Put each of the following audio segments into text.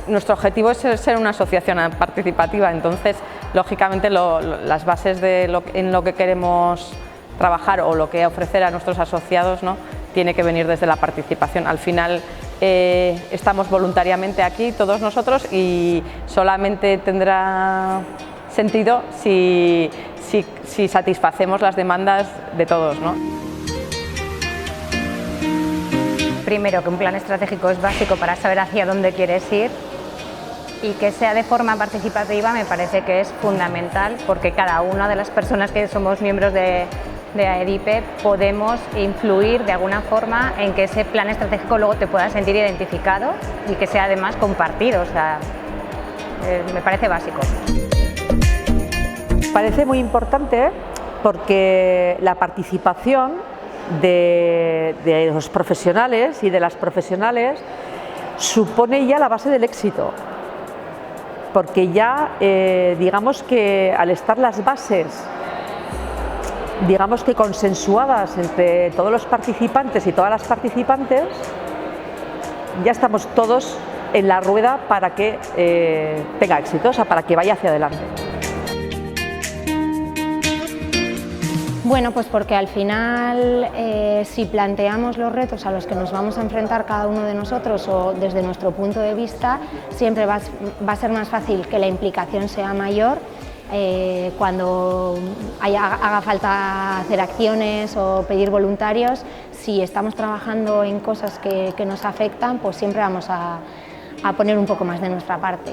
nuestro objetivo es ser una asociación participativa, entonces lógicamente las bases en lo que queremos trabajar o lo que ofrecer a nuestros asociados, ¿no?, tiene que venir desde la participación. Al final estamos voluntariamente aquí todos nosotros y solamente tendrá sentido si satisfacemos las demandas de todos, ¿no? Primero, que un plan estratégico es básico para saber hacia dónde quieres ir, y que sea de forma participativa me parece que es fundamental, porque cada una de las personas que somos miembros de AEDIPE podemos influir de alguna forma en que ese plan estratégico luego te puedas sentir identificado y que sea además compartido. O sea, me parece básico. Parece muy importante porque la participación de los profesionales y de las profesionales supone ya la base del éxito, porque ya digamos que al estar las bases consensuadas entre todos los participantes y todas las participantes, ya estamos todos en la rueda para que tenga éxito, o sea, para que vaya hacia adelante. Bueno, pues porque al final, si planteamos los retos a los que nos vamos a enfrentar cada uno de nosotros o desde nuestro punto de vista, siempre va a ser más fácil que la implicación sea mayor cuando haga falta hacer acciones o pedir voluntarios. Si estamos trabajando en cosas que nos afectan, pues siempre vamos a poner un poco más de nuestra parte.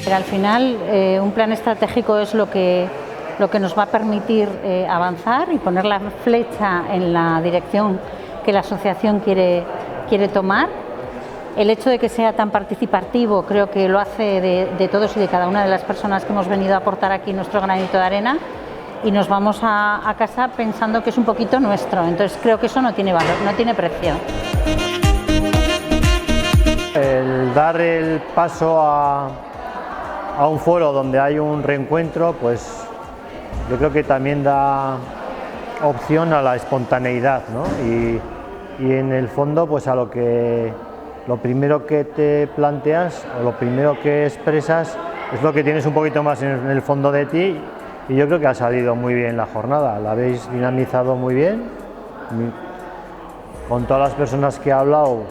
Al final, un plan estratégico es lo que nos va a permitir avanzar y poner la flecha en la dirección que la asociación quiere tomar. El hecho de que sea tan participativo creo que lo hace de todos y de cada una de las personas que hemos venido a aportar aquí nuestro granito de arena, y nos vamos a casa pensando que es un poquito nuestro. Entonces creo que eso no tiene valor, no tiene precio. El dar el paso a un foro donde hay un reencuentro, pues yo creo que también da opción a la espontaneidad, ¿no? Y en el fondo, pues a lo primero que te planteas o lo primero que expresas es lo que tienes un poquito más en el fondo de ti, y yo creo que ha salido muy bien la jornada, la habéis dinamizado muy bien, con todas las personas que he hablado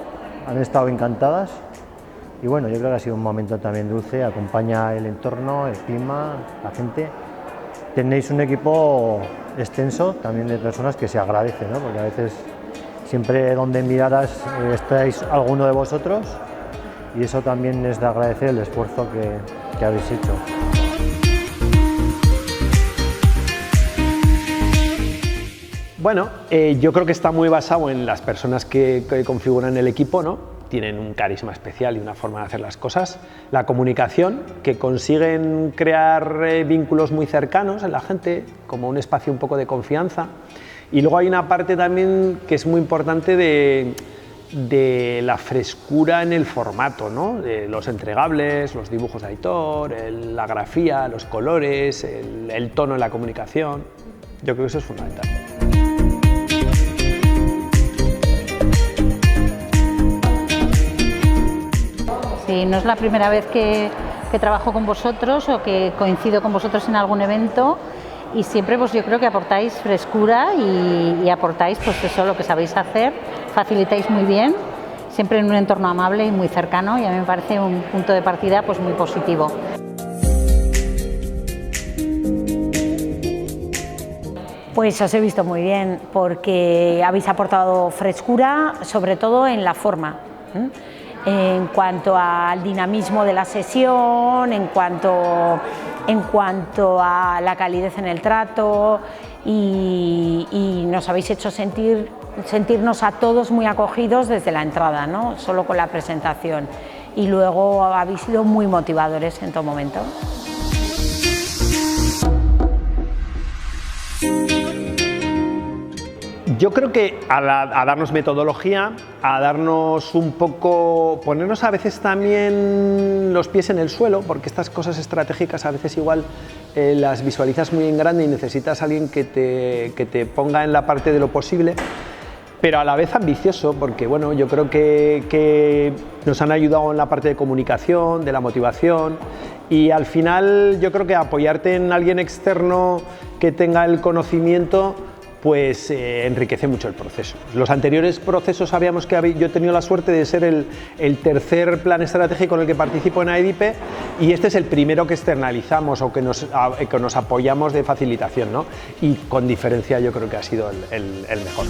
han estado encantadas. Y bueno, yo creo que ha sido un momento también dulce, acompaña el entorno, el clima, la gente. Tenéis un equipo extenso también de personas que se agradece, ¿no? Porque a veces siempre donde miraras estáis alguno de vosotros, y eso también es de agradecer el esfuerzo que habéis hecho. Bueno, yo creo que está muy basado en las personas que configuran el equipo, ¿no? Tienen un carisma especial y una forma de hacer las cosas. La comunicación, que consiguen crear vínculos muy cercanos en la gente, como un espacio un poco de confianza. Y luego hay una parte también que es muy importante de la frescura en el formato, ¿no? De los entregables, los dibujos de Aitor, la grafía, los colores, el tono en la comunicación. Yo creo que eso es fundamental. Sí, no es la primera vez que trabajo con vosotros o que coincido con vosotros en algún evento, y siempre pues yo creo que aportáis frescura y aportáis pues eso, lo que sabéis hacer, facilitáis muy bien, siempre en un entorno amable y muy cercano, y a mí me parece un punto de partida pues muy positivo. Pues os he visto muy bien, porque habéis aportado frescura, sobre todo en la forma, en cuanto al dinamismo de la sesión, en cuanto a la calidez en el trato, y nos habéis hecho sentirnos a todos muy acogidos desde la entrada, ¿no? Solo con la presentación, y luego habéis sido muy motivadores en todo momento. Yo creo que a darnos metodología, a darnos un poco, ponernos a veces también los pies en el suelo, porque estas cosas estratégicas a veces igual las visualizas muy en grande y necesitas a alguien que te ponga en la parte de lo posible, pero a la vez ambicioso, porque bueno, yo creo que nos han ayudado en la parte de comunicación, de la motivación, y al final yo creo que apoyarte en alguien externo que tenga el conocimiento pues enriquece mucho el proceso. Los anteriores procesos sabíamos que yo he tenido la suerte de ser el tercer plan estratégico en el que participo en AEDIPE, y este es el primero que externalizamos o que nos apoyamos de facilitación, ¿no? Y con diferencia yo creo que ha sido el mejor.